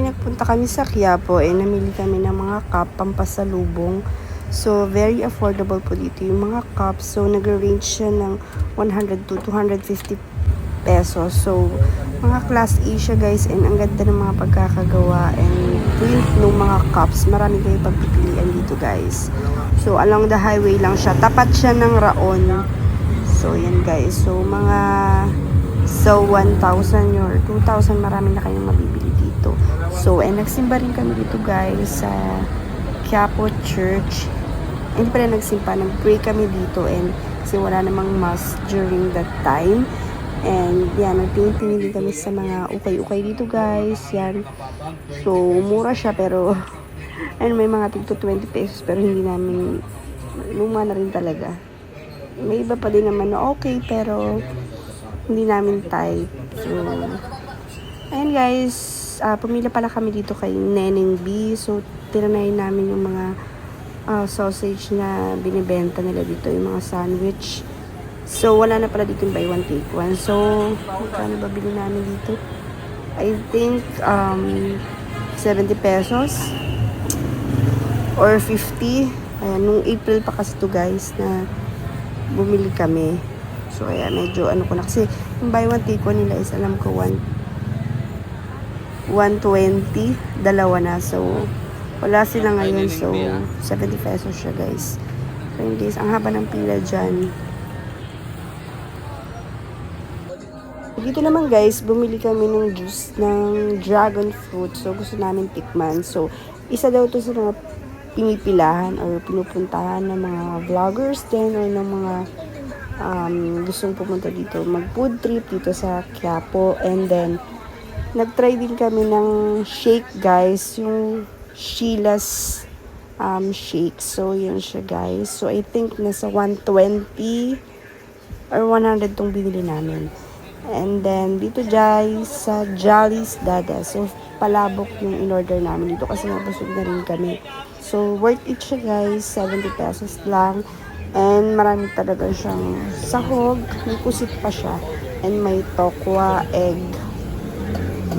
Nagpunta kami sa Quiapo, namili kami ng mga cup pampasalubong. So, very affordable po dito yung mga cups. So, nag-range siya ng 100 to 250 pesos. So, mga class A siya guys, and ang ganda ng mga pagkakagawa and print ng mga cups. Marami kayo pagpipilian dito guys. So, along the highway lang siya. Tapat siya ng Raon. So, yan guys. So, mga 1,000 or 2,000 marami na kayong mabibili dito. So, nagsimba rin kami dito guys sa Quiapo Church. Hindi pa rin nagsimba, nag-pray kami dito and kasi wala namang mass during that time. And yan, nagtingin-tingin din kami sa mga ukay-ukay dito guys. Yan. So, mura siya pero may mga tigto 20 pesos pero hindi namin luma na rin talaga. May iba pa din naman na okay pero hindi namin type. So, ayan guys, pumila pala kami dito kay Neneng B. So, tinanay namin yung mga sausage na binibenta nila dito, yung mga sandwich. So, wala na pala dito yung buy one take one. So, magkano ba bili namin dito? I think 70 pesos or 50. Ayan, nung April pa kasi to guys na bumili kami. So, ayan, medyo ano ko na. Kasi, yung buy one take one nila is alam ko 120. Dalawa na. So, wala sila ngayon. So, 70 pesos siya guys. So, yun guys, ang haba ng pila dyan. Dito naman guys, bumili kami ng juice ng dragon fruit. So, gusto namin tikman. So, isa daw to sa mga pinipilahan or pinupuntahan ng mga vloggers din or ng mga gustong pumunta dito, mag food trip dito sa Quiapo. And then nagtry din kami ng shake guys, yung Sheila's shake. So yun siya guys. So I think nasa 120 or 100 tong binili namin. And then dito guys sa Jolly's Dada. So palabok yung in-order namin dito kasi nabusog na rin kami. So worth it siya guys, 70 pesos lang. And marami talaga siyang sahog, may pusit pa siya. And may tokwa, egg,